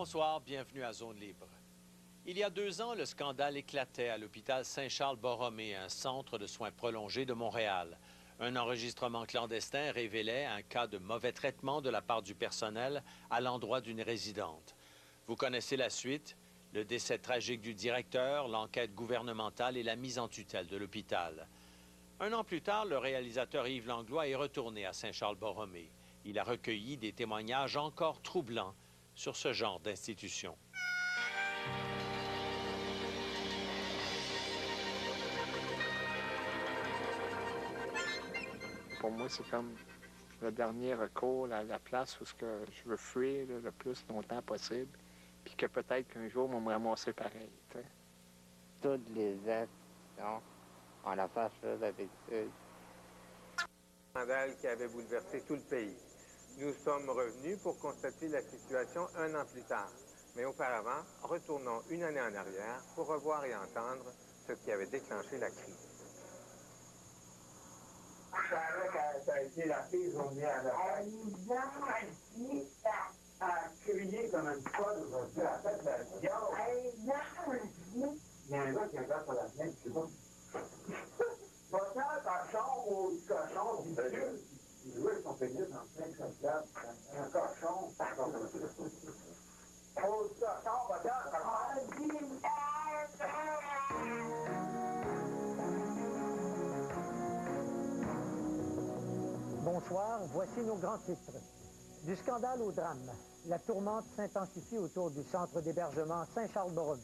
Bonsoir, bienvenue à Zone Libre. Il y a 2 ans, le scandale éclatait à l'hôpital Saint-Charles-Borromée, un centre de soins prolongés de Montréal. Un enregistrement clandestin révélait un cas de mauvais traitement de la part du personnel à l'endroit d'une résidente. Vous connaissez la suite, le décès tragique du directeur, l'enquête gouvernementale et la mise en tutelle de l'hôpital. 1 an plus tard, le réalisateur Yves Langlois est retourné à Saint-Charles-Borromée. Il a recueilli des témoignages encore troublants sur ce genre d'institution. Pour moi, c'est comme le dernier recours, la place où je veux fuir là, le plus longtemps possible, puis que peut-être qu'un jour, on va me ramasser pareil. T'sais. Toutes les actions, on a fait ça d'habitude. Un scandale qui avait bouleversé tout le pays. Nous sommes revenus pour constater la situation 1 an plus tard. Mais auparavant, retournons 1 année en arrière pour revoir et entendre ce qui avait déclenché la crise. Je savais que ça a été la pire journée à la fête. Elle a crié comme une folle aujourd'hui à la fête de la gueule. Il y a un gars qui regarde sur la fenêtre, je sais pas. Pas tant cochon ou cochon, vicieux. Il jouait son pénis dans le plein comme ça. Un cochon. Oh, cochon, va dire Bonsoir, voici nos grands titres. Du scandale au drame, la tourmente s'intensifie autour du centre d'hébergement Saint-Charles-Borromée.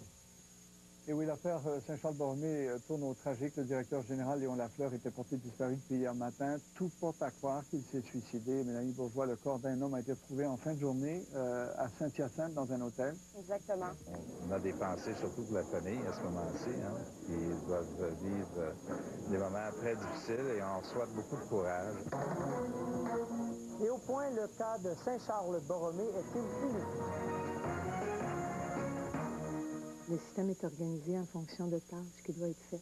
Et oui, l'affaire Saint-Charles-Borromée tourne au tragique. Le directeur général Léon Lafleur était porté disparu depuis hier matin. Tout porte à croire qu'il s'est suicidé. Mélanie Bourgeois, le corps d'un homme a été trouvé en fin de journée à Saint-Hyacinthe dans un hôtel. Exactement. On a des pensées, surtout pour la famille à ce moment-ci, qui doivent vivre des moments très difficiles et on souhaite beaucoup de courage. Et au point, le cas de Saint-Charles-Borromée est-il unique? Le système est organisé en fonction de tâches qui doivent être faites.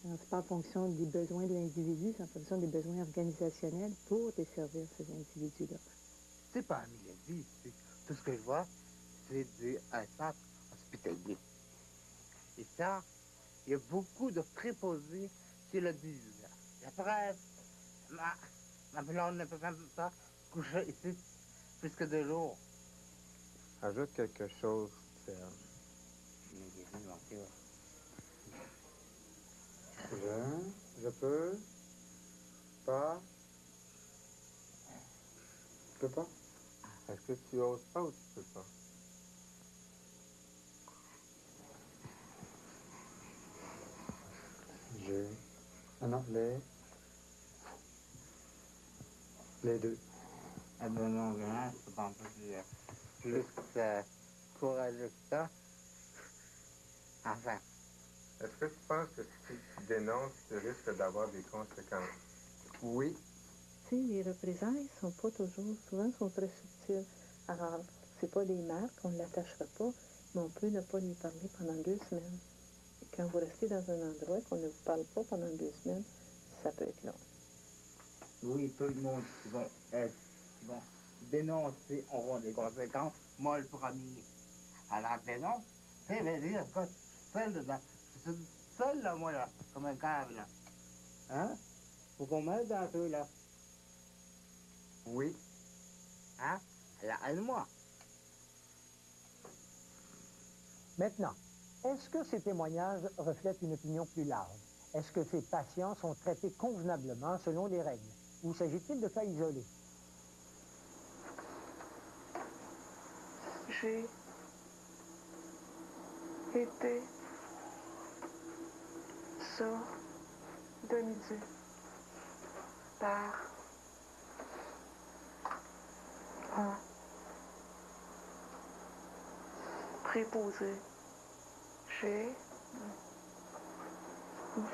Alors, c'est pas en fonction des besoins de l'individu, c'est en fonction des besoins organisationnels pour desservir ces individus-là. C'est pas un maladie. Tout ce que je vois, c'est un centre hospitalier. Et ça, il y a beaucoup de préposés qui le disent. La presse, ma blonde ne peut même pas coucher ici plus que 2 jours. Ajoute quelque chose, Serge. Je peux pas. Tu peux pas? Est-ce que tu oses pas ou tu peux pas? Ah non, les 2. Ah ben non, rien, je peux pas en plus courageux que ça. Enfin. Est-ce que tu penses que si tu dénonces, tu risques d'avoir des conséquences? Oui. Tu sais, les représailles sont pas toujours, souvent sont très subtiles. Alors, c'est pas des marques, on ne l'attachera pas, mais on peut ne pas lui parler pendant 2 semaines. Et quand vous restez dans un endroit qu'on ne vous parle pas pendant 2 semaines, ça peut être long. Oui, tout le monde qui va dénoncer auront des conséquences. Moi, le premier. Alors, dénonce, ça veut dire que je suis seul, là, moi, là, comme un câble, là. Hein? Faut qu'on m'aide un peu, là. Oui. Hein? Alors, aide-moi. Maintenant, est-ce que ces témoignages reflètent une opinion plus large? Est-ce que ces patients sont traités convenablement selon les règles? Ou s'agit-il de cas isolés? J'ai été sodomisée par un préposé. J'ai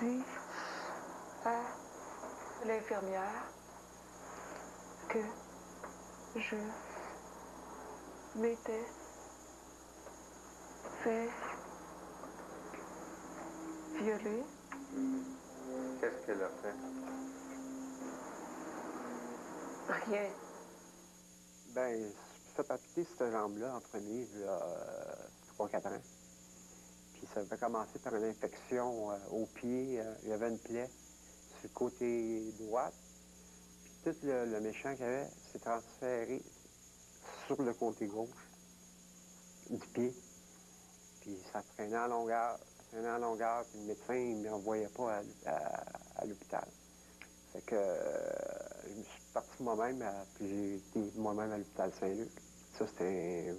dit à l'infirmière que je m'étais fait violer. Qu'est-ce qu'elle a fait? Rien. Ben, fait palpiter cette jambe-là en premier, il y a 3-4 ans. Puis ça avait commencé par une infection au pied. Il y avait une plaie sur le côté droit. Puis tout le méchant qu'il y avait s'est transféré sur le côté gauche du pied. Puis ça traînait en longueur, puis le médecin ne m'envoyait pas à l'hôpital. Fait que je me suis parti moi-même, puis j'ai été moi-même à l'hôpital Saint-Luc. Ça, c'était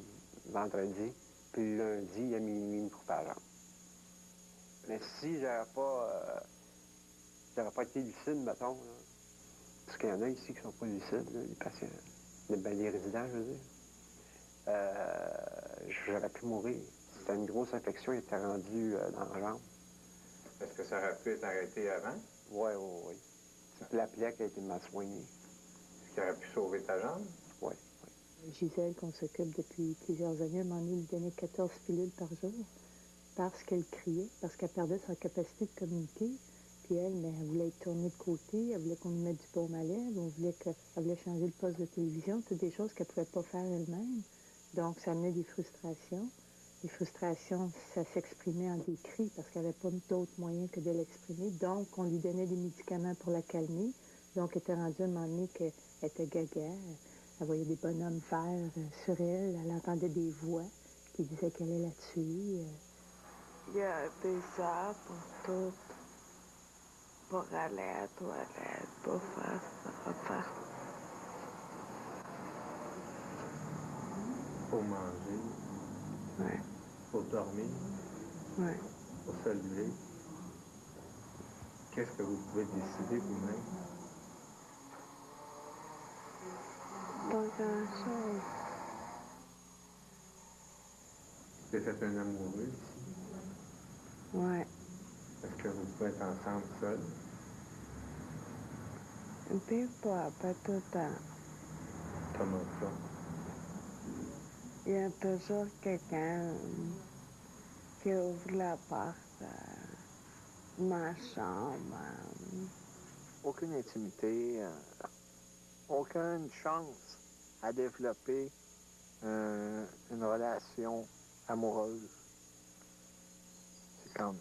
un vendredi. Puis le lundi, il a mis une coupe à la jambe. Mais si j'aurais pas été lucide, mettons, là, parce qu'il y en a ici qui sont pas lucides, là, les patients, les résidents, je veux dire, j'aurais pu mourir. C'était une grosse infection, il était rendu dans la jambe. Est-ce que ça aurait pu être arrêté avant? Oui. C'est la plaie qui a été mal soignée. Est-ce qu'il aurait pu sauver ta jambe? Oui. Gisèle, qu'on s'occupe depuis plusieurs années, m'a lui donnait 14 pilules par jour parce qu'elle criait, parce qu'elle perdait sa capacité de communiquer. Puis elle voulait être tournée de côté, elle voulait qu'on lui mette du baume à lèvres, elle voulait changer le poste de télévision, toutes des choses qu'elle ne pouvait pas faire elle-même. Donc, ça amenait des frustrations. Les frustrations, ça s'exprimait en des cris parce qu'elle n'avait pas d'autre moyen que de l'exprimer. Donc, on lui donnait des médicaments pour la calmer. Donc, elle était rendue à un moment donné qu'elle était gaga. Elle voyait des bonhommes faire sur elle. Elle entendait des voix qui disaient qu'elle allait la tuer. Il y a des heures pour tout. Pour aller à la toilette, pour faire ça. Pour manger. Oui. Pour dormir. Oui. Pour se lever. Qu'est-ce que vous pouvez décider vous-même? Pas grand-chose. Vous êtes un amoureux ici? Oui. Est-ce que vous pouvez être ensemble seuls? Des fois, pas tout le temps. Comment ça? Il y a toujours quelqu'un qui ouvre la porte de ma chambre. Aucune intimité, aucune chance à développer une relation amoureuse. C'est comme,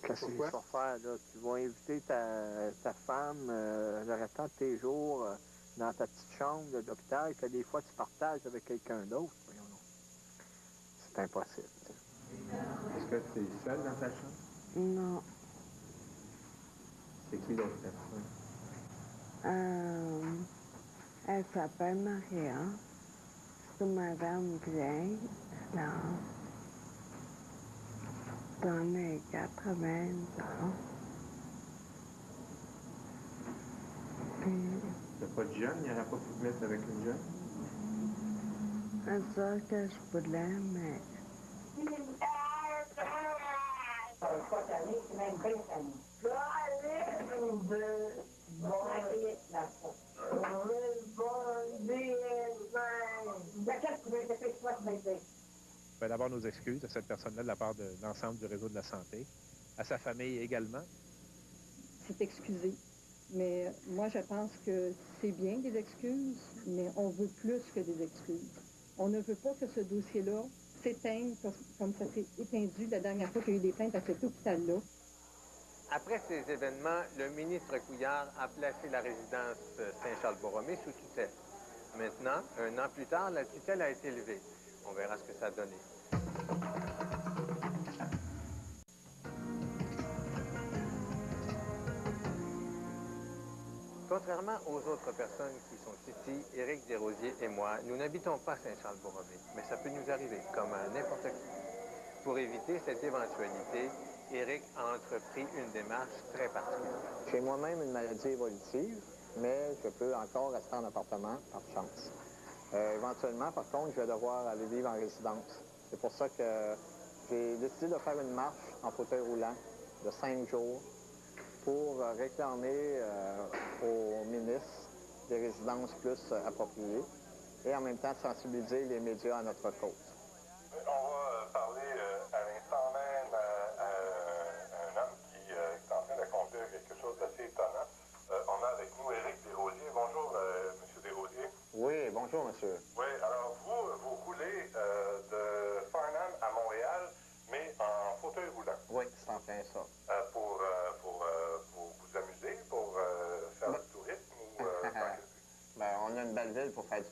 qu'est-ce que tu vas faire, là? Tu vas inviter ta femme le restant de tes jours dans ta petite chambre de l'hôpital que des fois tu partages avec quelqu'un d'autre. Voyons donc. C'est impossible. Est-ce que tu es seul dans ta chambre? Non. C'est qui l'autre personne? Elle s'appelle Maria. C'est une madame vieille, là. Dans les 80 ans. Puis, Il n'y a pas de jeune? Il n'y aurait pas pu te mettre avec une jeune? c'est ça que je voulais, mais... D'abord, nos excuses à cette personne-là de la part de l'ensemble du réseau de la santé, à sa famille également. C'est excusé. Mais moi, je pense que c'est bien des excuses, mais on veut plus que des excuses. On ne veut pas que ce dossier-là s'éteigne comme ça s'est étendu la dernière fois qu'il y a eu des plaintes à cet hôpital-là. Après ces événements, le ministre Couillard a placé la résidence Saint-Charles-Borromée sous tutelle. Maintenant, un an plus tard, la tutelle a été levée. On verra ce que ça a donné. Contrairement aux autres personnes qui sont ici, Éric Desrosiers et moi, nous n'habitons pas Saint-Charles-Borromée, mais ça peut nous arriver, comme à n'importe qui. Pour éviter cette éventualité, Éric a entrepris une démarche très particulière. J'ai moi-même une maladie évolutive, mais je peux encore rester en appartement par chance. Éventuellement, par contre, je vais devoir aller vivre en résidence. C'est pour ça que j'ai décidé de faire une marche en fauteuil roulant de 5 jours pour réclamer au ministre des résidences plus appropriées et en même temps sensibiliser les médias à notre cause. On va parler à l'instant même à un homme qui est en train d'accomplir quelque chose d'assez étonnant. On a avec nous Éric Desrosiers. Bonjour, M. Desrosiers. Oui, bonjour, monsieur. Oui, alors vous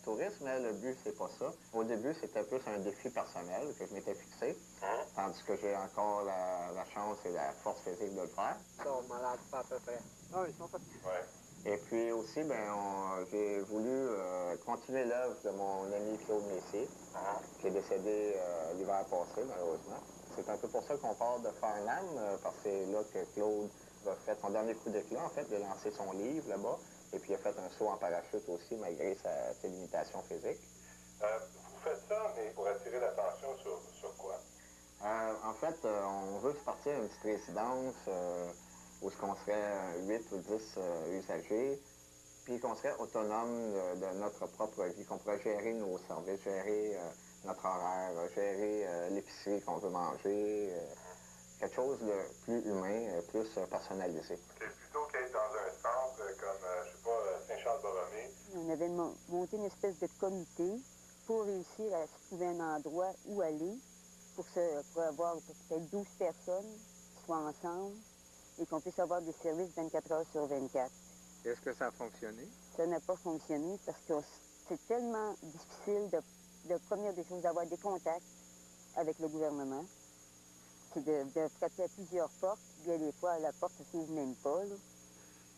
du tourisme, mais le but, c'est pas ça. Au début, c'était plus un défi personnel que je m'étais fixé, tandis que j'ai encore la chance et la force physique de le faire. Ils sont malades, pas à peu près. Ah, ils sont pas... Et puis aussi, j'ai voulu continuer l'œuvre de mon ami Claude Messier, qui est décédé l'hiver passé, malheureusement. C'est un peu pour ça qu'on part de Farnham, parce que c'est là que Claude a fait son dernier coup d'éclat, en fait, de lancer son livre là-bas. Et puis il a fait un saut en parachute aussi, malgré ses limitations physiques. Vous faites ça, mais pour attirer l'attention sur quoi? En fait, on veut se partir une petite résidence où on serait 8 ou 10 usagers, puis qu'on serait autonome de notre propre vie, qu'on pourrait gérer nos services, gérer notre horaire, gérer l'épicerie qu'on veut manger, quelque chose de plus humain, plus personnalisé. Plutôt qu'être dans un centre comme, je sais pas, Saint-Charles-Borromée. On avait monté une espèce de comité pour réussir à se trouver un endroit où aller pour avoir peut-être 12 personnes qui soient ensemble et qu'on puisse avoir des services 24 heures sur 24. Est-ce que ça a fonctionné? Ça n'a pas fonctionné parce que c'est tellement difficile de première des choses, d'avoir des contacts avec le gouvernement. C'est de frapper à plusieurs portes. Bien des fois, la porte ne s'ouvre même pas. Là.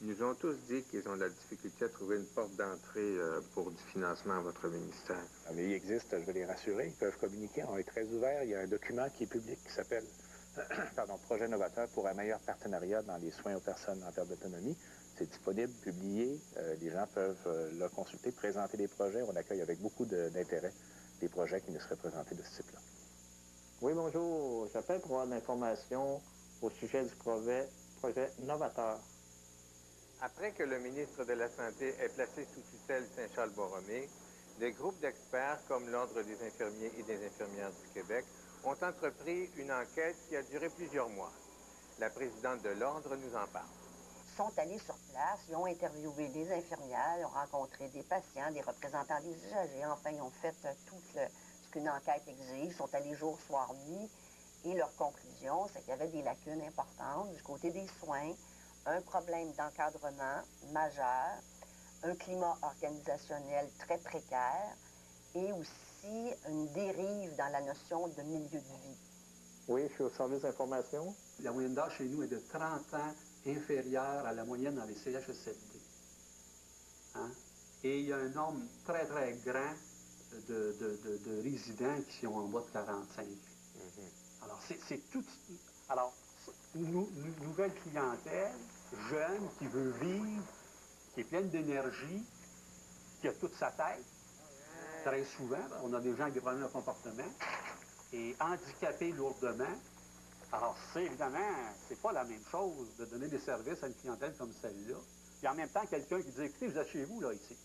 Ils nous ont tous dit qu'ils ont de la difficulté à trouver une porte d'entrée pour du financement à votre ministère. Mais il existe, je veux les rassurer, ils peuvent communiquer, on est très ouverts. Il y a un document qui est public qui s'appelle Projet novateur pour un meilleur partenariat dans les soins aux personnes en perte d'autonomie. C'est disponible, publié, les gens peuvent le consulter, présenter des projets. On accueille avec beaucoup d'intérêt des projets qui nous seraient présentés de ce type-là. Oui, bonjour. J'appelle pour avoir de l'information au sujet du projet novateur. Après que le ministre de la Santé ait placé sous tutelle Saint-Charles-Borromée, des groupes d'experts comme l'Ordre des infirmiers et des infirmières du Québec ont entrepris une enquête qui a duré plusieurs mois. La présidente de l'Ordre nous en parle. Ils sont allés sur place, ils ont interviewé des infirmières, ils ont rencontré des patients, des représentants des usagers. Enfin, ils ont fait tout ce qu'une enquête exige. Ils sont allés jour, soir, nuit. Et leur conclusion, c'est qu'il y avait des lacunes importantes du côté des soins, un problème d'encadrement majeur, un climat organisationnel très précaire et aussi une dérive dans la notion de milieu de vie. Oui, je suis au service d'information. La moyenne d'âge chez nous est de 30 ans inférieure à la moyenne dans les CHSLD. Hein? Et il y a un nombre très, très grand de résidents qui sont en bas de 45. Alors, c'est tout... Alors, une nouvelle clientèle, jeune, qui veut vivre, qui est pleine d'énergie, qui a toute sa tête. Très souvent, on a des gens avec des problèmes de comportement, et handicapés lourdement. Alors, évidemment, c'est pas la même chose de donner des services à une clientèle comme celle-là. Et en même temps, quelqu'un qui dit, écoutez, vous êtes chez vous, là, ici.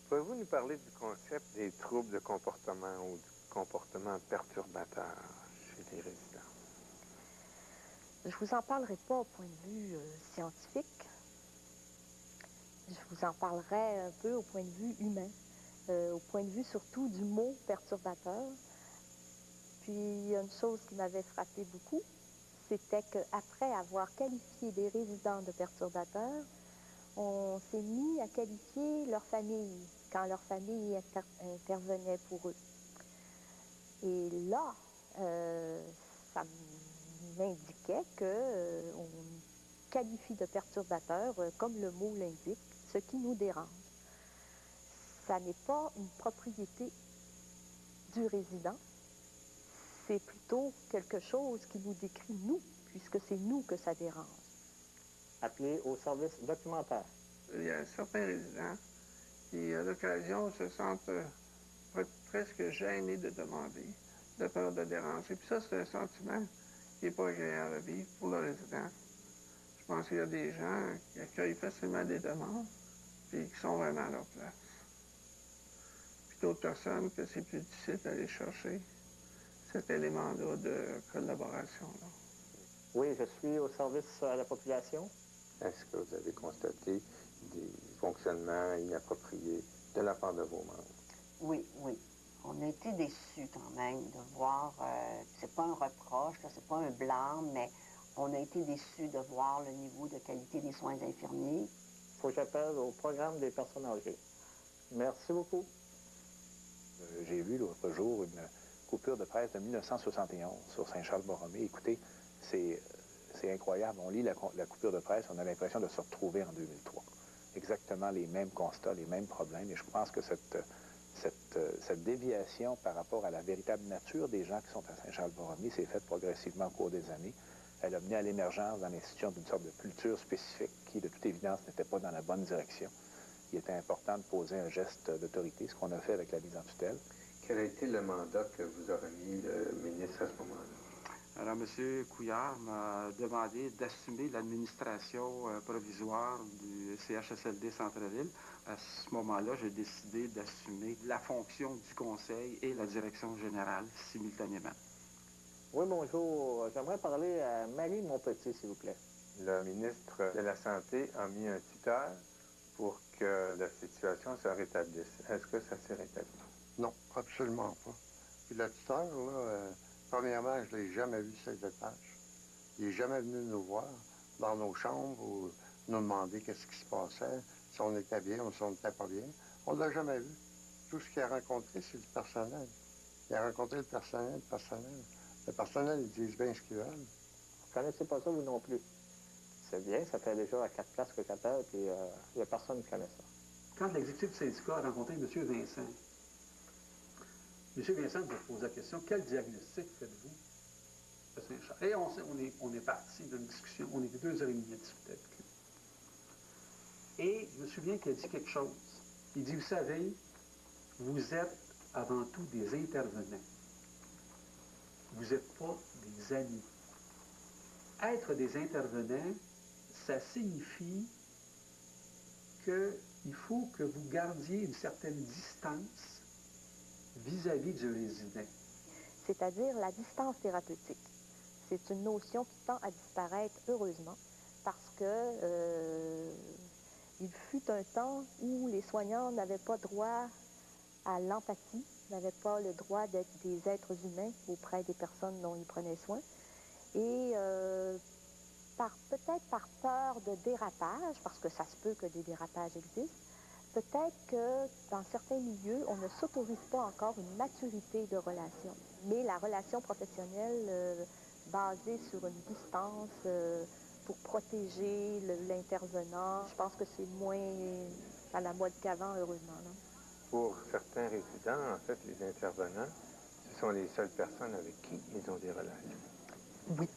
Pouvez-vous nous parler du concept des troubles de comportement ou du comportement perturbateur chez les résidents? Je vous en parlerai pas au point de vue scientifique. Je vous en parlerai un peu au point de vue humain, au point de vue surtout du mot perturbateur. Puis, il y a une chose qui m'avait frappé beaucoup, c'était qu'après avoir qualifié des résidents de perturbateurs, on s'est mis à qualifier leur famille, quand leur famille intervenait pour eux. Et là, ça m'indiquait qu'on qualifie de perturbateur, comme le mot l'indique, ce qui nous dérange. Ça n'est pas une propriété du résident, c'est plutôt quelque chose qui nous décrit nous, puisque c'est nous que ça dérange. Appelez au service documentaire. Il y a certains résidents qui, à l'occasion, se sentent presque gênés de demander, de peur de déranger. Puis ça, c'est un sentiment qui n'est pas agréable à vivre pour le résident. Je pense qu'il y a des gens qui accueillent facilement des demandes, puis qui sont vraiment à leur place. Puis d'autres personnes que c'est plus difficile d'aller chercher cet élément-là de collaboration-là. Oui, je suis au service à la population. Est-ce que vous avez constaté des fonctionnements inappropriés de la part de vos membres? Oui, oui. On a été déçus quand même de voir, c'est pas un reproche, c'est pas un blâme, mais on a été déçus de voir le niveau de qualité des soins infirmiers. Il faut que j'appelle au programme des personnes âgées. Merci beaucoup. J'ai vu l'autre jour une coupure de presse de 1971 sur Saint-Charles-Borromée. Écoutez, c'est incroyable. On lit la coupure de presse, on a l'impression de se retrouver en 2003. Exactement les mêmes constats, les mêmes problèmes. Et je pense que cette déviation par rapport à la véritable nature des gens qui sont à Saint-Charles-Borromée s'est faite progressivement au cours des années. Elle a mené à l'émergence dans l'institution d'une sorte de culture spécifique qui, de toute évidence, n'était pas dans la bonne direction. Il était important de poser un geste d'autorité, ce qu'on a fait avec la mise en tutelle. Quel a été le mandat que vous a remis le ministre à ce moment-là? Alors, M. Couillard m'a demandé d'assumer l'administration provisoire du CHSLD Centre-Ville. À ce moment-là, j'ai décidé d'assumer la fonction du conseil et la direction générale simultanément. Oui, bonjour. J'aimerais parler à Marie Montpetit, s'il vous plaît. Le ministre de la Santé a mis un tuteur pour que la situation se rétablisse. Est-ce que ça s'est rétabli? Non, absolument pas. Puis le tuteur, là, premièrement, je ne l'ai jamais vu sur les étages. Il n'est jamais venu nous voir dans nos chambres ou nous demander qu'est-ce qui se passait, si on était bien ou si on n'était pas bien. On ne l'a jamais vu. Tout ce qu'il a rencontré, c'est le personnel. Il a rencontré le personnel. Le personnel, ils disent bien ce qu'ils veulent. Vous ne connaissez pas ça, vous non plus. C'est bien, ça fait déjà 4 places que j'appelle, puis il n'y a personne qui connaît ça. Quand l'exécutif du syndicat a rencontré M. Vincent, M. Vincent vous pose la question, quel diagnostic faites-vous de Saint-Charles? Et on est parti d'une discussion, on était 2h30 à discuter avec lui. Et je me souviens qu'il a dit quelque chose. Il dit, vous savez, vous êtes avant tout des intervenants. Vous n'êtes pas des amis. Être des intervenants, ça signifie qu'il faut que vous gardiez une certaine distance vis-à-vis du résident. C'est-à-dire la distance thérapeutique. C'est une notion qui tend à disparaître, heureusement, parce que il fut un temps où les soignants n'avaient pas droit à l'empathie, n'avaient pas le droit d'être des êtres humains auprès des personnes dont ils prenaient soin. Et peut-être par peur de dérapage, parce que ça se peut que des dérapages existent, peut-être que dans certains milieux, on ne s'autorise pas encore une maturité de relation. Mais la relation professionnelle basée sur une distance pour protéger l'intervenant, je pense que c'est moins à la mode qu'avant, heureusement. Là. Pour certains résidents, en fait, les intervenants, ce sont les seules personnes avec qui ils ont des relations. Oui.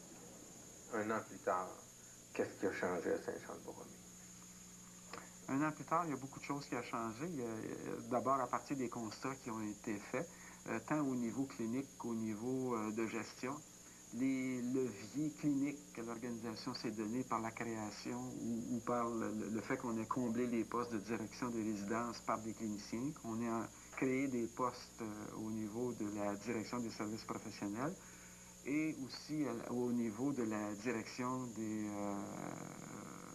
Un an plus tard, qu'est-ce qui a changé à Saint-Charles-Borromée? Un an plus tard, il y a beaucoup de choses qui ont changé. D'abord, à partir des constats qui ont été faits, tant au niveau clinique qu'au niveau de gestion, les leviers cliniques que l'organisation s'est donné par la création ou par le fait qu'on ait comblé les postes de direction des résidences par des cliniciens, qu'on ait créé des postes au niveau de la direction des services professionnels et aussi au niveau de la direction des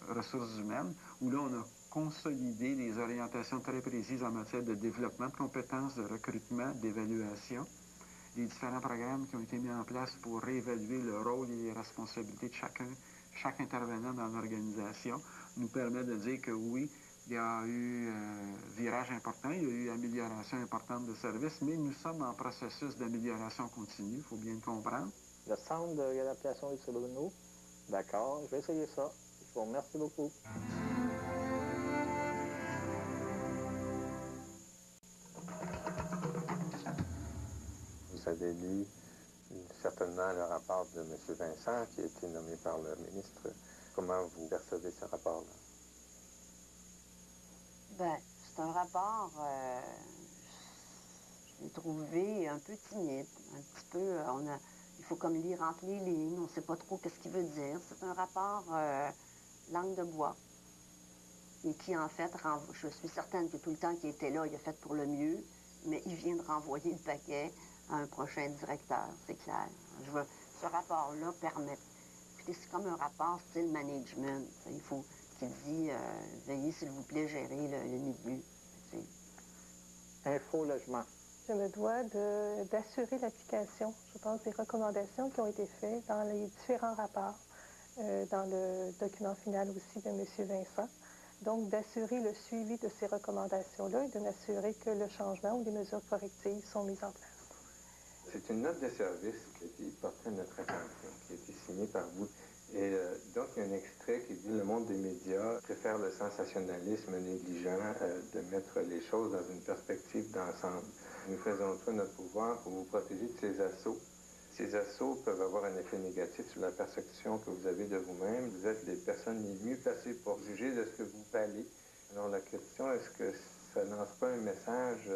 ressources humaines, où là, on a consolidé les orientations très précises en matière de développement de compétences, de recrutement, d'évaluation, les différents programmes qui ont été mis en place pour réévaluer le rôle et les responsabilités de chaque intervenant dans l'organisation, nous permet de dire que oui, il y a eu virage important, il y a eu amélioration importante de services, mais nous sommes en processus d'amélioration continue, il faut bien le comprendre. Le centre de réadaptation du Bruno, d'accord, je vais essayer ça. Je vous remercie beaucoup. Vous avez lu certainement le rapport de M. Vincent qui a été nommé par le ministre. Comment vous percevez ce rapport-là? Bien, c'est un rapport, je l'ai trouvé un peu timide, un petit peu, il faut comme lire entre les lignes, on ne sait pas trop qu'est-ce qu'il veut dire. C'est un rapport langue de bois et qui, en fait, je suis certaine que tout le temps qu'il était là, il a fait pour le mieux, mais il vient de renvoyer le paquet à un prochain directeur, c'est clair. Ce rapport-là permet... Puis c'est comme un rapport style management. Il faut qu'il dit veuillez, s'il vous plaît, gérer le milieu. Info logement. Je me dois d'assurer l'application, je pense, des recommandations qui ont été faites dans les différents rapports, dans le document final aussi de M. Vincent. Donc, d'assurer le suivi de ces recommandations-là et de m'assurer que le changement ou les mesures correctives sont mises en place. C'est une note de service qui a été portée à notre attention, qui a été signée par vous. Et donc, il y a un extrait qui dit « Le monde des médias préfère le sensationnalisme négligent de mettre les choses dans une perspective d'ensemble. Nous faisons tout notre pouvoir pour vous protéger de ces assauts. Ces assauts peuvent avoir un effet négatif sur la perception que vous avez de vous-même. Vous êtes les personnes les mieux placées pour juger de ce que vous valez. Alors, la question, est-ce que ça ne lance pas un message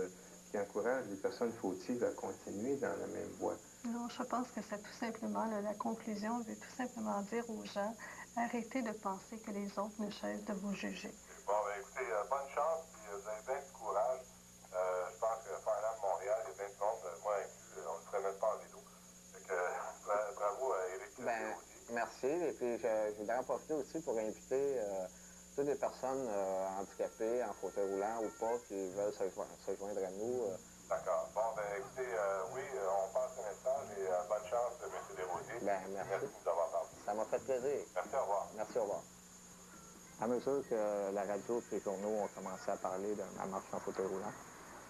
qui encourage les personnes fautives à continuer dans la même voie? » Non, je pense que c'est tout simplement, la conclusion veut tout simplement dire aux gens, arrêtez de penser que les autres ne cessent de vous juger. Bon, ben écoutez, bonne chance, puis vous avez bien du courage. Je pense que Farnham, Montréal, il y a bien de monde, moi inclus, on ne le ferait même pas en vélo. Fait que, bravo à Éric. Ben, merci, et puis je voudrais en profiter aussi pour inviter toutes les personnes handicapées, en fauteuil roulant ou pas, qui veulent se joindre à nous. D'accord. Bon, ben écoutez, oui, on passe le message et bonne chance, M. Desrosiers. Ben, merci. Merci de nous avoir parlé. Ça m'a fait plaisir. Merci, au revoir. Merci, au revoir. À mesure que la radio et les journaux ont commencé à parler de la marche en fauteuil roulant,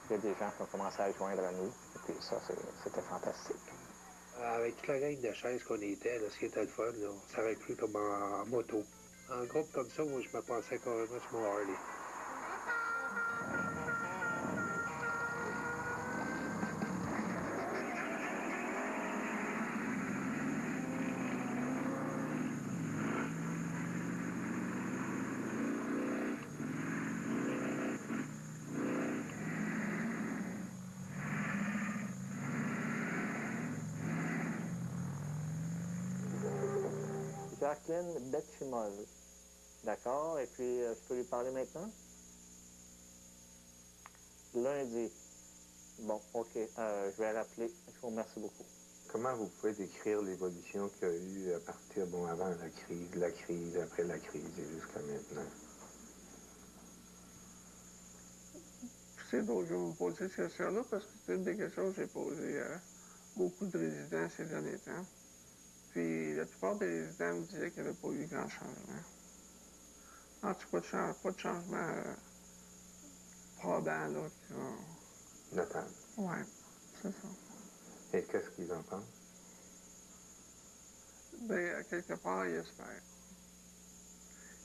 il y a des gens qui ont commencé à joindre à nous, et puis ça, c'était fantastique. Avec toute la gang de chaises qu'on était, là, ce qui était le fun, là, on s'aurait cru comme en moto. En groupe comme ça, moi, je me pensais carrément sur mon Harley. Jacqueline Betchimol. D'accord, et puis je peux lui parler maintenant? Lundi. Bon, OK, je vais rappeler. Je vous remercie beaucoup. Comment vous pouvez décrire l'évolution qu'il y a eu à partir, bon, avant la crise, après la crise et jusqu'à maintenant? C'est drôle que vous me posiez cette question-là parce que c'est une des questions que j'ai posées à beaucoup de résidents ces derniers temps. Puis la plupart des résidents me disaient qu'il n'y avait pas eu grand changement. En tout cas, pas de changement probant, là. Notable. Oui, c'est ça. Et qu'est-ce qu'ils en pensent? Bien, à quelque part, ils espèrent.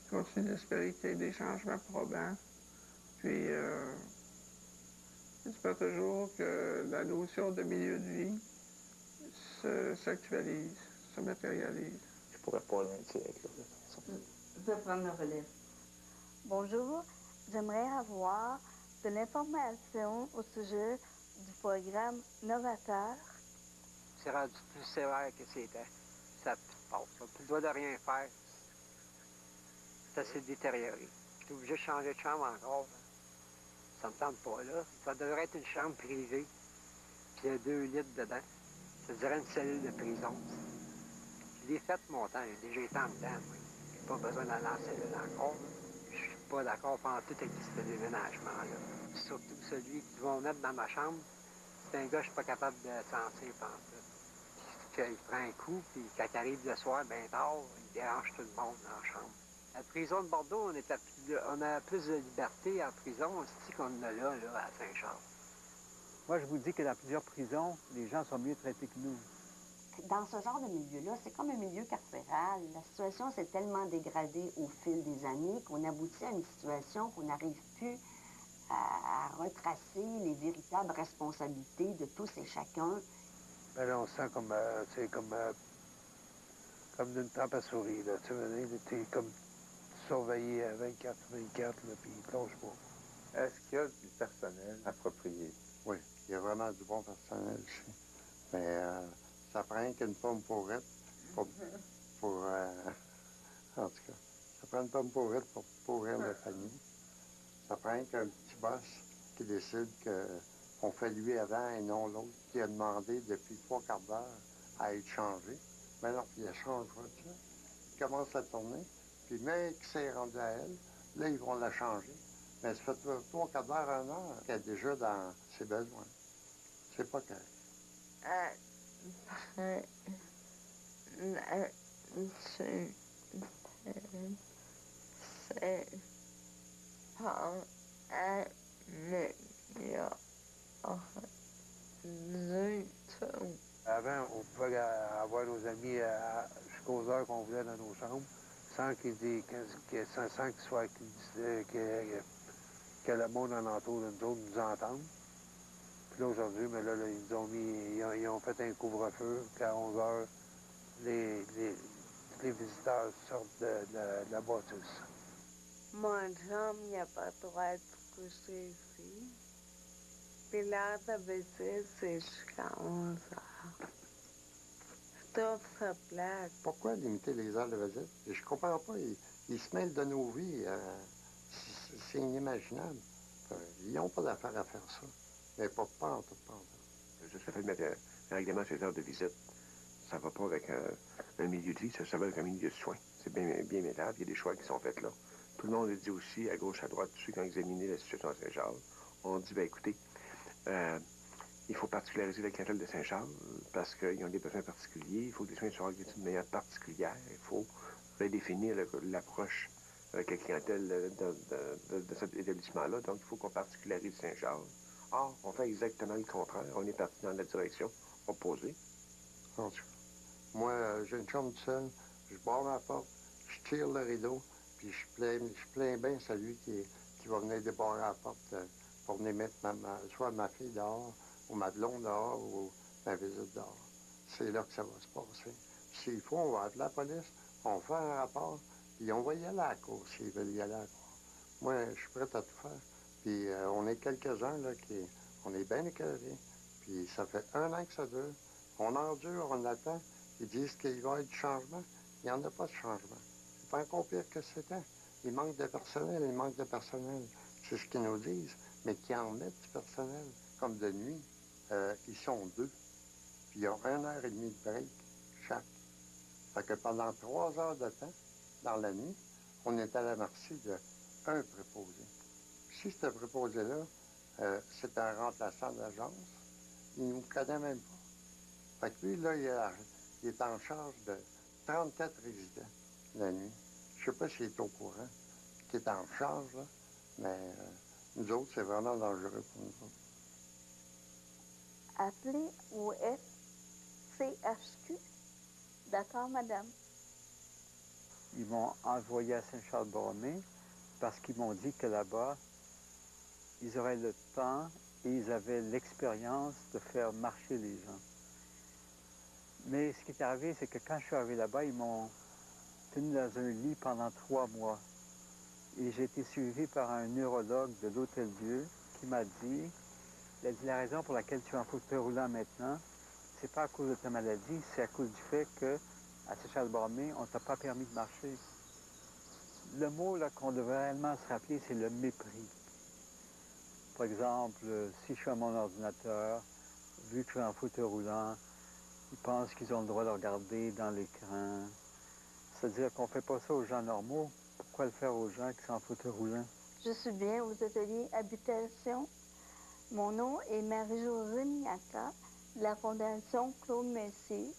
Ils continuent d'espérer qu'il y ait des changements probants. Puis, ils espèrent toujours que la notion de milieu de vie s'actualise, se matérialise. Je pourrais pas l'indiquer avec l'autre. Je vais prendre le relais. Bonjour, j'aimerais avoir de l'information au sujet du programme Novateur. C'est rendu plus sévère que c'était. Ça passe. On n'a plus le droit de rien faire. C'est assez détérioré. Je suis obligé de changer de chambre encore. Là. Ça me tente pas, là. Ça devrait être une chambre privée. Puis il y a 2 lits dedans. Ça dirait une cellule de prison. Je l'ai fait mon temps. J'ai déjà été en dedans, moi. J'ai pas besoin d'aller en cellule encore. Je suis pas d'accord pendant tout avec ce déménagement-là. Surtout celui qu'ils vont mettre dans ma chambre. C'est un gars, je suis pas capable de sentir pendant tout. Il prend un coup, puis quand il arrive le soir, bien tard, il dérange tout le monde dans la chambre. À la prison de Bordeaux, on a plus de liberté en prison aussi qu'on en a là à Saint-Charles. Moi, je vous dis que dans plusieurs prisons, les gens sont mieux traités que nous. Dans ce genre de milieu-là, c'est comme un milieu carcéral. La situation s'est tellement dégradée au fil des années qu'on aboutit à une situation qu'on n'arrive plus à retracer les véritables responsabilités de tous et chacun. Ben là, on se sent comme d'une trappe à souris, là. Tu sais, t'es comme surveillé à 24/24, là, puis il plonge pas. Est-ce qu'il y a du personnel approprié? Oui, il y a vraiment du bon personnel ici. Mais ça prend qu'une pomme pourrette en tout cas, ça prend une pomme pourrette pour pourrir le panier. Ça prend qu'un petit boss qui décide qu'on fait lui avant et non l'autre, qui a demandé depuis 3/4 d'heure à être changé. Mais non, il change ça. Il commence à tourner, puis mais que c'est rendu à elle, là, ils vont la changer. Mais ça fait 3/4 d'heure, 1 heure qu'elle est déjà dans ses besoins. C'est pas correct. pense améliorer du tout. Avant, on pouvait avoir nos amis jusqu'aux heures qu'on voulait dans nos chambres, sans qu'ils soit que le monde alentour de nous autres nous entende. Puis là, aujourd'hui, mais là, ils nous ont mis, ils ont fait un couvre-feu qu'à 11 heures, les visiteurs sortent de la bâtisse. Mon chum, il n'a pas le droit de coucher ici. Puis l'heure de visite, c'est jusqu'à 11 heures. Je trouve ça plate. Pourquoi limiter les heures de visite? Je comprends pas. Ils se mêlent de nos vies. C'est inimaginable. Ils n'ont pas d'affaire à faire ça. Mais pas en tout. Juste le fait de mettre un règlement sur les heures de visite, ça ne va pas avec un milieu de vie, ça va avec un milieu de soins. C'est bien métable. Il y a des choix qui sont faits là. Tout le monde le dit aussi, à gauche, à droite, ceux qui ont examiné la situation à Saint-Charles. On dit, bien écoutez, il faut particulariser la clientèle de Saint-Charles parce qu'ils ont des besoins particuliers. Il faut que les soins soient organisés d'une manière particulière. Il faut redéfinir l'approche avec la clientèle de cet établissement-là. Donc, il faut qu'on particularise Saint-Charles. Or, on fait exactement le contraire. On est parti dans la direction opposée. En tout cas, moi, j'ai une chambre seule, je barre ma porte, je tire le rideau, puis je plains bien celui qui va venir débarrer la porte pour venir mettre soit ma fille dehors, ou ma blonde dehors, ou ma visite dehors. C'est là que ça va se passer. S'il faut, on va appeler la police, on fait un rapport, puis on va y aller à la cour s'ils veulent y aller à la cour. Moi, je suis prêt à tout faire. Puis on est quelques-uns, là, on est bien écœurés. Puis ça fait 1 an que ça dure. On endure, on attend. Ils disent qu'il va y avoir du changement. Il n'y en a pas de changement. C'est pas encore pire que c'était. Il manque de personnel, il manque de personnel. C'est ce qu'ils nous disent. Mais qu'ils en mettent du personnel. Comme de nuit, ils sont 2. Puis ils ont 1h30 de break chaque. Fait que pendant 3 heures de temps, dans la nuit, on est à la merci d'un préposé. Si ce préposé-là, c'est un remplaçant d'agence, il ne nous connaît même pas. Fait que lui, là, il est en charge de 34 résidents la nuit. Je ne sais pas s'il est au courant qu'il est en charge, là, mais nous autres, c'est vraiment dangereux pour nous autres. Appelez au FCHQ. D'accord, madame. Ils m'ont envoyé à Saint-Charles-Borromée parce qu'ils m'ont dit que là-bas, ils auraient le temps et ils avaient l'expérience de faire marcher les gens. Mais ce qui est arrivé, c'est que quand je suis arrivé là-bas, ils m'ont tenu dans un lit pendant 3 mois. Et j'ai été suivi par un neurologue de l'Hôtel-Dieu qui m'a dit, il a dit, la raison pour laquelle tu es en fauteuil roulant maintenant, c'est pas à cause de ta maladie, c'est à cause du fait que à Saint-Charles-Borromée, on ne t'a pas permis de marcher. Le mot qu'on devrait réellement se rappeler, c'est le mépris. Par exemple, si je suis à mon ordinateur, vu que je suis en fauteuil roulant, ils pensent qu'ils ont le droit de regarder dans l'écran. C'est-à-dire qu'on ne fait pas ça aux gens normaux. Pourquoi le faire aux gens qui sont en fauteuil roulant? Je suis bien aux ateliers Habitation. Mon nom est Marie-Josée Miaka, de la Fondation Claude Messier.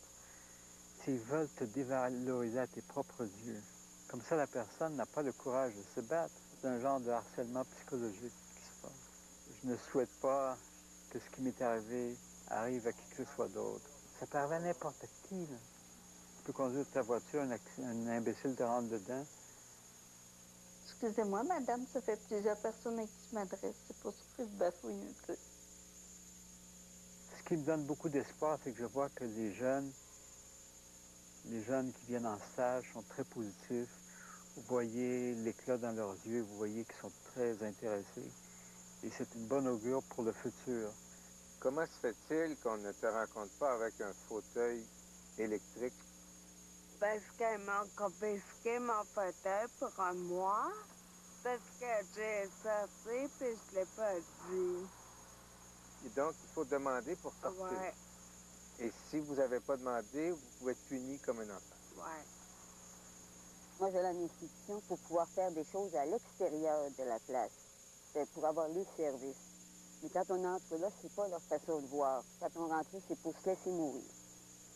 S'ils veulent te dévaloriser à tes propres yeux, comme ça la personne n'a pas le courage de se battre. C'est un genre de harcèlement psychologique qui se passe. Je ne souhaite pas que ce qui m'est arrivé arrive à qui que ce soit d'autre. Ça peut arriver à n'importe qui, là. Tu peux conduire ta voiture, un imbécile te rentre dedans. Excusez-moi, madame, ça fait plusieurs personnes à qui je m'adresse. C'est pour ça que je bafouille un peu. Ce qui me donne beaucoup d'espoir, c'est que je vois que les jeunes qui viennent en stage sont très positifs. Vous voyez l'éclat dans leurs yeux, vous voyez qu'ils sont très intéressés. Et c'est une bonne augure pour le futur. Comment se fait-il qu'on ne te rencontre pas avec un fauteuil électrique? Parce qu'elle m'a confisqué mon fauteuil pour un mois. Parce que j'ai sorti puis je ne l'ai pas dit. Et donc, il faut demander pour sortir. Ouais. Et si vous n'avez pas demandé, vous pouvez être puni comme un enfant. Ouais. Moi, j'ai une institution pour pouvoir faire des choses à l'extérieur de la place. C'est pour avoir les services. Mais quand on entre là, c'est pas leur façon de voir. Quand on rentre là, c'est pour se laisser mourir.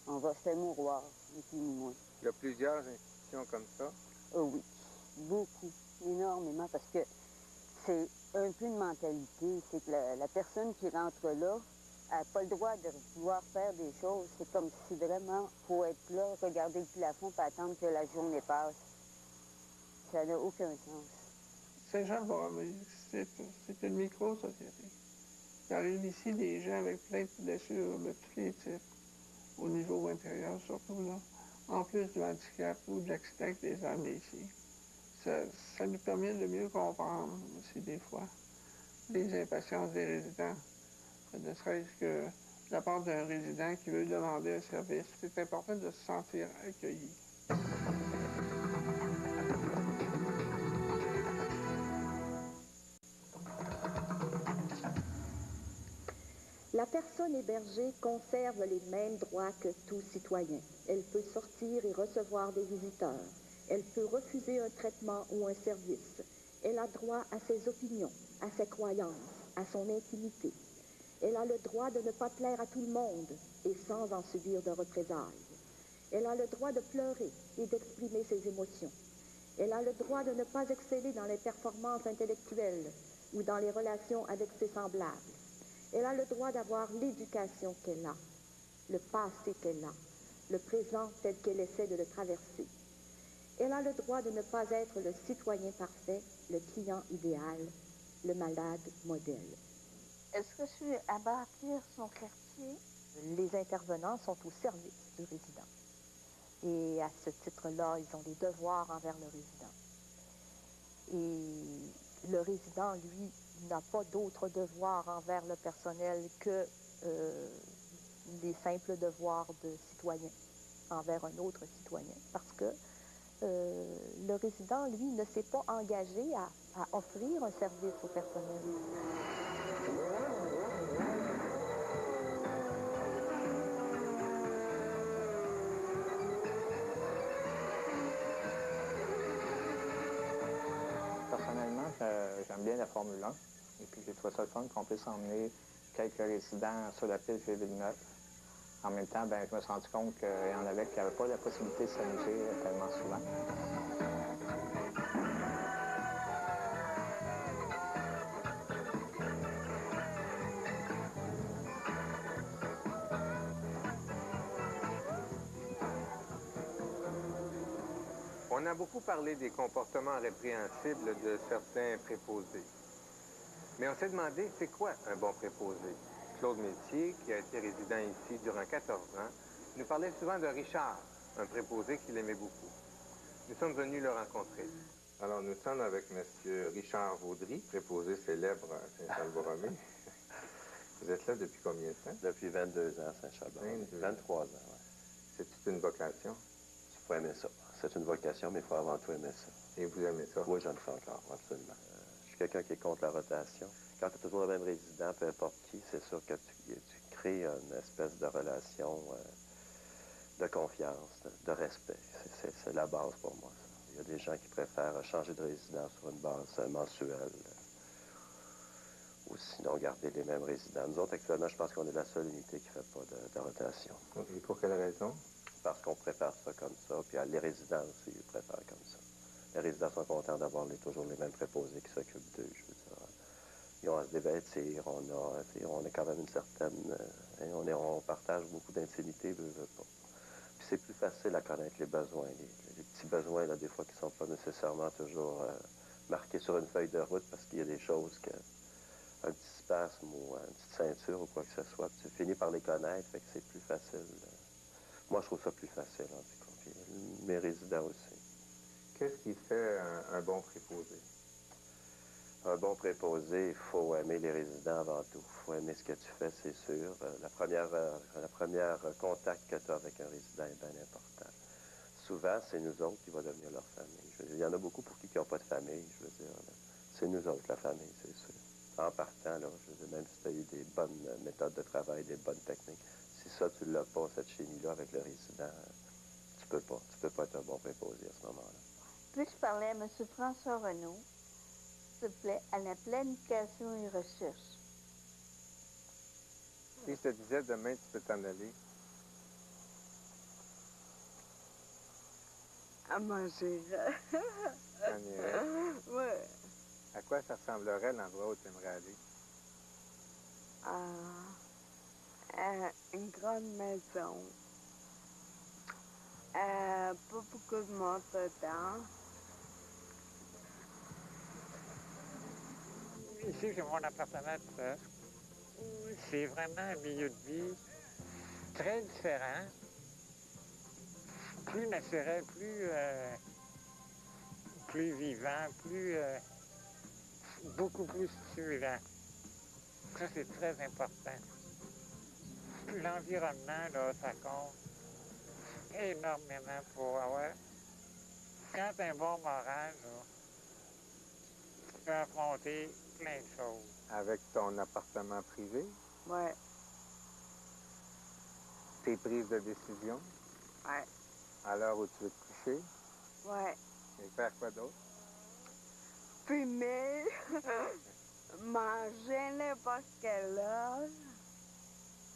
On va se faire mourir, ni plus ni moins. Il y a plusieurs institutions comme ça? Oh oui, beaucoup, énormément, parce que c'est un peu une mentalité. C'est que la personne qui rentre là n'a pas le droit de vouloir faire des choses. C'est comme si vraiment, il faut être là, regarder le plafond et attendre que la journée passe. Ça n'a aucun sens. Saint-Charles-Borromée, c'est une micro-société. Ça réunit ici des gens avec plein de blessures de tous les types, au niveau intérieur surtout, là. En plus du handicap ou de l'accident qui les a amenés ici. Ça nous permet de mieux comprendre aussi des fois les impatiences des résidents. Ne serait-ce que de la part d'un résident qui veut demander un service. C'est important de se sentir accueilli. La personne hébergée conserve les mêmes droits que tout citoyen. Elle peut sortir et recevoir des visiteurs. Elle peut refuser un traitement ou un service. Elle a droit à ses opinions, à ses croyances, à son intimité. Elle a le droit de ne pas plaire à tout le monde et sans en subir de représailles. Elle a le droit de pleurer et d'exprimer ses émotions. Elle a le droit de ne pas exceller dans les performances intellectuelles ou dans les relations avec ses semblables. Elle a le droit d'avoir l'éducation qu'elle a, le passé qu'elle a, le présent tel qu'elle essaie de le traverser. Elle a le droit de ne pas être le citoyen parfait, le client idéal, le malade modèle. Est-ce que c'est à bâtir son quartier? Les intervenants sont au service du résident. Et à ce titre-là, ils ont des devoirs envers le résident. Et le résident, lui, n'a pas d'autres devoirs envers le personnel que les simples devoirs de citoyen envers un autre citoyen. Parce que le résident, lui, ne s'est pas engagé à offrir un service au personnel. Personnellement, j'aime bien la Formule 1. Et puis, j'ai trouvé ça le fun qu'on puisse emmener quelques résidents sur la piste Villeneuve. En même temps, ben, je me suis rendu compte qu'il y en avait qui n'avaient pas la possibilité de s'amuser tellement souvent. On a beaucoup parlé des comportements répréhensibles de certains préposés. Mais on s'est demandé, c'est quoi un bon préposé? Claude Metier, qui a été résident ici durant 14 ans, nous parlait souvent de Richard, un préposé qu'il aimait beaucoup. Nous sommes venus le rencontrer. Alors, nous sommes avec M. Richard Vaudry, préposé célèbre à Saint-Charles-Borromée. Vous êtes là depuis combien de temps? Depuis 22 ans à Saint-Charles-Borromée. 23 ans, oui. C'est une vocation? Il faut aimer ça. C'est une vocation, mais il faut avant tout aimer ça. Et vous aimez ça? Oui, j'aime ça encore, absolument. Je suis quelqu'un qui est contre la rotation. Quand tu as toujours le même résident, peu importe qui, c'est sûr que tu crées une espèce de relation de confiance, de respect. C'est la base pour moi, ça. Il y a des gens qui préfèrent changer de résident sur une base mensuelle ou sinon garder les mêmes résidents. Nous autres, actuellement, je pense qu'on est la seule unité qui ne fait pas de rotation. Et pour quelle raison? Parce qu'on prépare ça comme ça, puis les résidents aussi ils préparent comme ça. Les résidents sont contents d'avoir toujours les mêmes préposés qui s'occupent d'eux, je veux dire. Ils ont à se dévêtir, on a quand même une certaine... on partage beaucoup d'intimité, veut pas. Puis c'est plus facile à connaître les besoins, les petits besoins, là, des fois, qui ne sont pas nécessairement toujours marqués sur une feuille de route, parce qu'il y a des choses que... un petit spasme ou une petite ceinture ou quoi que ce soit, tu finis par les connaître, fait que c'est plus facile. Moi, je trouve ça plus facile, en tout cas. Puis mes résidents aussi. Qu'est-ce qui fait un bon préposé? Un bon préposé, il faut aimer les résidents avant tout. Il faut aimer ce que tu fais, c'est sûr. La première contact que tu as avec un résident est bien important. Souvent, c'est nous autres qui va devenir leur famille. Il y en a beaucoup pour qui n'ont pas de famille, je veux dire. C'est nous autres, la famille, c'est sûr. En partant, là, je veux dire, même si tu as eu des bonnes méthodes de travail, des bonnes techniques, si ça, tu ne l'as pas, cette chimie-là, avec le résident, tu peux pas être un bon préposé à ce moment-là. Puis-je parler à M. François Renaud, s'il vous plaît, à la planification et recherche? Si je te disais, demain, tu peux t'en aller. À manger. T'en irais? Ouais. À quoi ça ressemblerait l'endroit où tu aimerais aller? Une grande maison. Pas beaucoup de monde dedans. Ici, j'ai mon appartement tout seul. C'est vraiment un milieu de vie très différent, plus naturel, plus vivant, beaucoup plus stimulant. Ça, c'est très important. L'environnement, là, ça compte énormément pour avoir... Quand t'as un bon moral, là, tu peux affronter plein de choses. Avec ton appartement privé? Ouais. Tes prises de décision? Ouais. À l'heure où tu veux te coucher? Ouais. Et faire quoi d'autre? Fumer, manger n'importe quelle heure,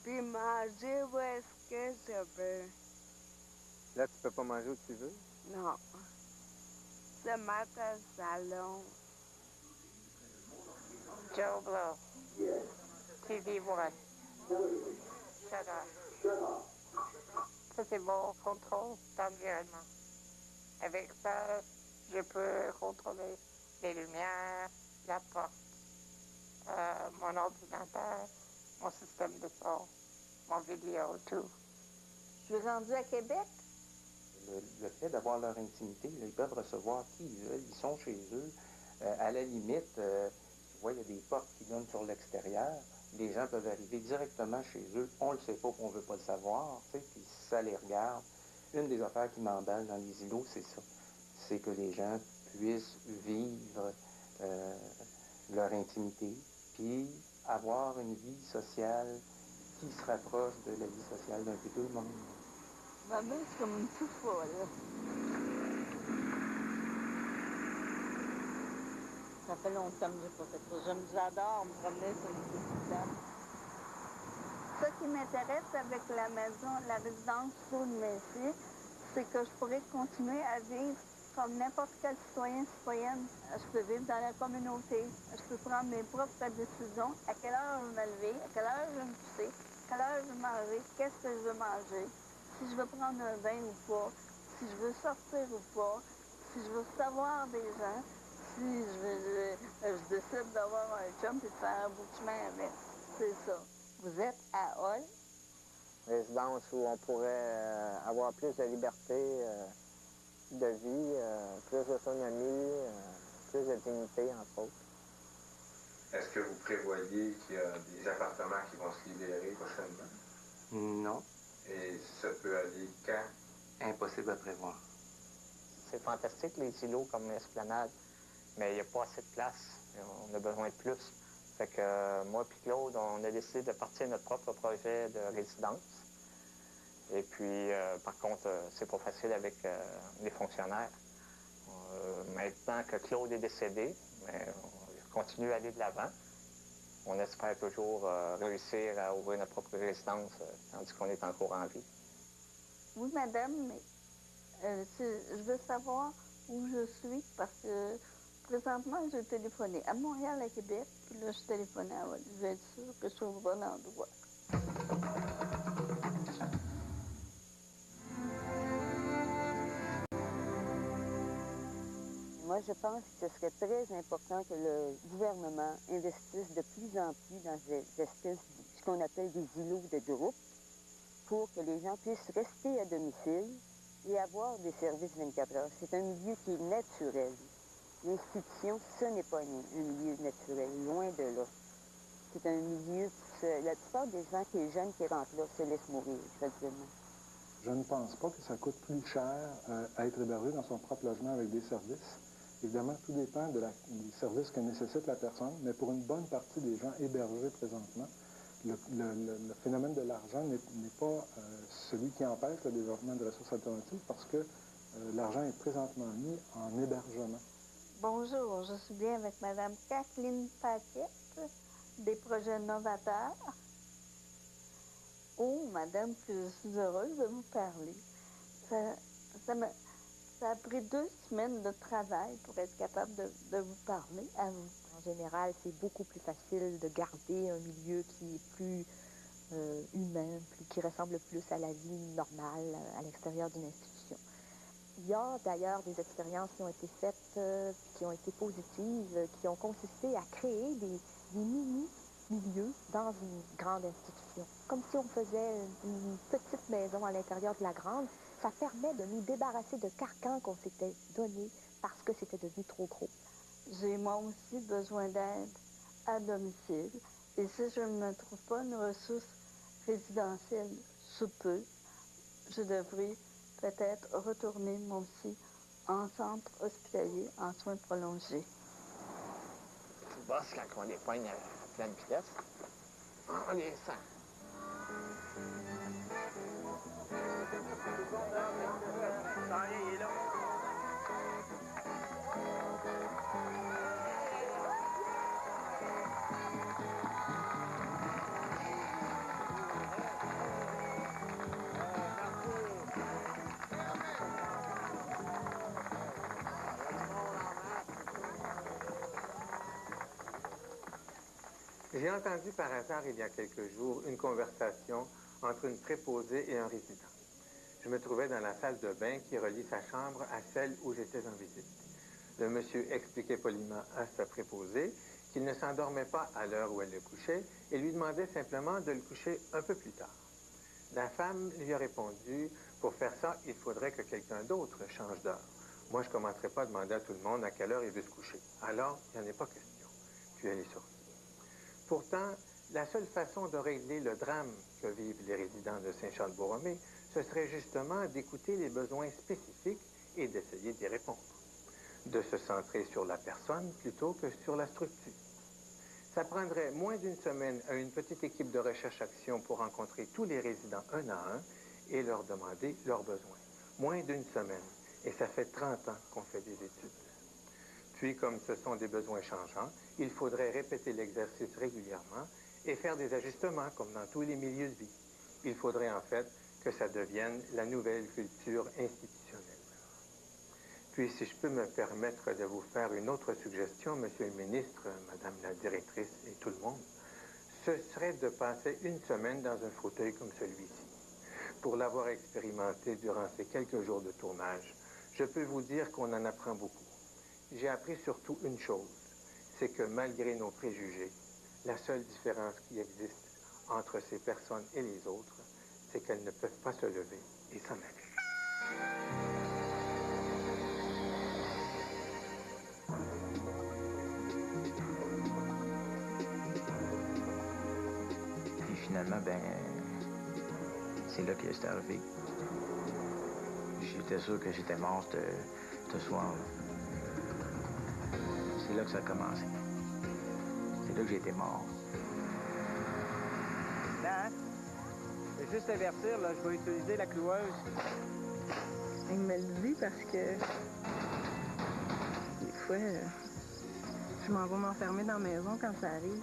puis manger où est-ce que je veux. Là, tu peux pas manger où tu veux? Non. Se mettre au salon. Joe Blow. TV1. Shut up. Ça, c'est mon contrôle d'environnement. Avec ça, je peux contrôler les lumières, la porte, mon ordinateur, mon système de son, mon vidéo, tout. Je suis rendue à Québec. Le fait d'avoir leur intimité, là, ils peuvent recevoir qui ils veulent, ils sont chez eux. À la limite, tu vois, il y a des portes qui donnent sur l'extérieur. Les gens peuvent arriver directement chez eux. On ne le sait pas, on ne veut pas le savoir, tu sais, puis ça les regarde. Une des affaires qui m'emballe dans les îlots, c'est ça. C'est que les gens puissent vivre leur intimité, puis avoir une vie sociale qui se rapproche de la vie sociale d'un peu tout le monde. Ma mère, c'est comme une toute folle. Ça fait longtemps que j'ai pas fait ça. J'adore me promener sur une petite dame. Ce qui m'intéresse avec la maison, la résidence Claude Messier, c'est que je pourrais continuer à vivre comme n'importe quel citoyen, citoyenne. Je peux vivre dans la communauté. Je peux prendre mes propres décisions. À quelle heure je veux me lever, à quelle heure je veux me coucher, à quelle heure je veux manger, qu'est-ce que je veux manger, si je veux prendre un bain ou pas, si je veux sortir ou pas, si je veux savoir des gens, si je décide d'avoir un chum et de faire un bout de chemin avec. C'est ça. Vous êtes à Hall? Résidence où on pourrait avoir plus de liberté de vie, plus d'autonomie, plus de dignité, entre autres. Est-ce que vous prévoyez qu'il y a des appartements qui vont se libérer prochainement? Non. Et ça peut aller quand? Impossible à prévoir. C'est fantastique, les îlots comme esplanade, mais il n'y a pas assez de place. On a besoin de plus. Fait que moi et Claude, on a décidé de partir notre propre projet de résidence. Et puis, par contre, c'est pas facile avec les fonctionnaires. Maintenant que Claude est décédé, mais on continue à aller de l'avant. On espère toujours réussir à ouvrir notre propre résidence tandis qu'on est encore en vie. Oui, madame, mais je veux savoir où je suis parce que présentement, j'ai téléphoné à Montréal, à Québec, puis là, je téléphonais à Hall. Je vais être sûre que je suis au bon endroit. Moi, je pense que ce serait très important que le gouvernement investisse de plus en plus dans des espèces, ce qu'on appelle des îlots de groupe, pour que les gens puissent rester à domicile et avoir des services 24 heures. C'est un milieu qui est naturel. L'institution, ce n'est pas un milieu naturel, loin de là. C'est un milieu, la plupart des gens jeunes qui rentrent là se laissent mourir, graduellement. Je ne pense pas que ça coûte plus cher à être hébergé dans son propre logement avec des services. Évidemment, tout dépend des services que nécessite la personne, mais pour une bonne partie des gens hébergés présentement, le phénomène de l'argent n'est pas celui qui empêche le développement de ressources alternatives parce que l'argent est présentement mis en hébergement. Bonjour, je suis bien avec Mme Kathleen Paquette, des projets novateurs. Oh, madame, que je suis heureuse de vous parler. Ça a pris 2 semaines de travail pour être capable de vous parler à vous. En général, c'est beaucoup plus facile de garder un milieu qui est plus humain, qui ressemble plus à la vie normale à l'extérieur d'une institution. Il y a d'ailleurs des expériences qui ont été faites, qui ont été positives, qui ont consisté à créer des mini-milieux dans une grande institution. Comme si on faisait une petite maison à l'intérieur de la grande. Ça permet de nous débarrasser de carcans qu'on s'était donnés parce que c'était devenu trop gros. J'ai moi aussi besoin d'aide à domicile. Et si je ne trouve pas une ressource résidentielle sous peu, je devrais peut-être retourner moi aussi en centre hospitalier en soins prolongés. Tu bosses quand on les poigne à pleine vitesse. On les sent. Il est là. J'ai entendu par hasard il y a quelques jours une conversation entre une préposée et un résident. Je me trouvais dans la salle de bain qui relie sa chambre à celle où j'étais en visite. Le monsieur expliquait poliment à sa préposée qu'il ne s'endormait pas à l'heure où elle le couchait et lui demandait simplement de le coucher un peu plus tard. La femme lui a répondu, pour faire ça, il faudrait que quelqu'un d'autre change d'heure. Moi, je ne commencerai pas à demander à tout le monde à quelle heure il veut se coucher. Alors, il n'y en est pas question. Puis elle est sortie. Pourtant, la seule façon de régler le drame que vivent les résidents de Saint-Charles-Borromée, ce serait justement d'écouter les besoins spécifiques et d'essayer d'y répondre. De se centrer sur la personne plutôt que sur la structure. Ça prendrait moins d'une semaine à une petite équipe de recherche-action pour rencontrer tous les résidents un à un et leur demander leurs besoins. Moins d'une semaine. Et ça fait 30 ans qu'on fait des études. Puis, comme ce sont des besoins changeants, il faudrait répéter l'exercice régulièrement et faire des ajustements, comme dans tous les milieux de vie. Il faudrait en fait que ça devienne la nouvelle culture institutionnelle. Puis, si je peux me permettre de vous faire une autre suggestion, Monsieur le ministre, Madame la directrice et tout le monde, ce serait de passer une semaine dans un fauteuil comme celui-ci. Pour l'avoir expérimenté durant ces quelques jours de tournage, je peux vous dire qu'on en apprend beaucoup. J'ai appris surtout une chose, c'est que malgré nos préjugés, la seule différence qui existe entre ces personnes et les autres, c'est qu'elles ne peuvent pas se lever et s'en aller. Puis finalement, c'est là que c'est arrivé. J'étais sûr que j'étais mort ce soir. C'est là que ça a commencé. C'est là que j'étais mort. Là, je vais juste avertir, là, je vais utiliser la cloueuse. Il me le dit parce que des fois, je m'en vais m'enfermer dans la maison quand ça arrive.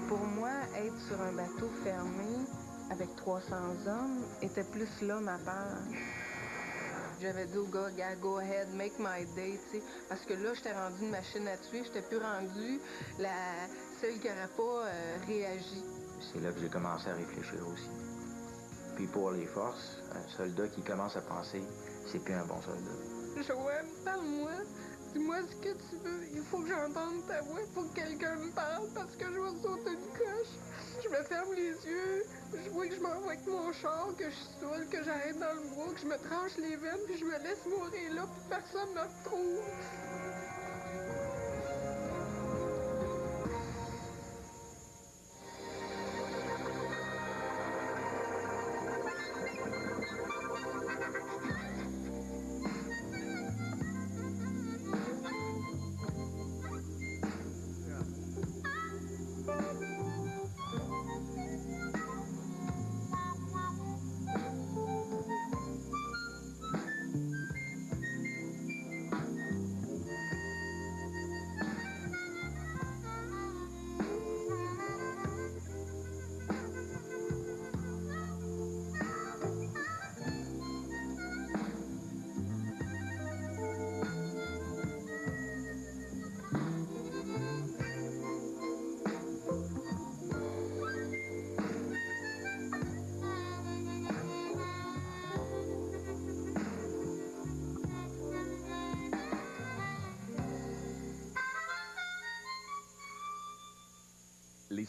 Pour moi, être sur un bateau fermé avec 300 hommes était plus là ma peur. J'avais dit au gars, go ahead, make my day, tu sais, parce que là, j'étais rendue une machine à tuer, j'étais plus rendue celle qui n'aurait pas réagi. C'est là que j'ai commencé à réfléchir aussi. Puis pour les forces, un soldat qui commence à penser, c'est plus un bon soldat. Joanne, parle-moi. Dis-moi ce que tu veux. Il faut que j'entende ta voix. Il faut que quelqu'un me parle parce que je vais sauter une coche. Je me ferme les yeux. Je vois que je m'en vais avec mon char, que je suis seule, que j'arrête dans le bois, que je me tranche les veines, puis je me laisse mourir là, puis personne ne me retrouve.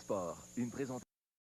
Sport, une présentation.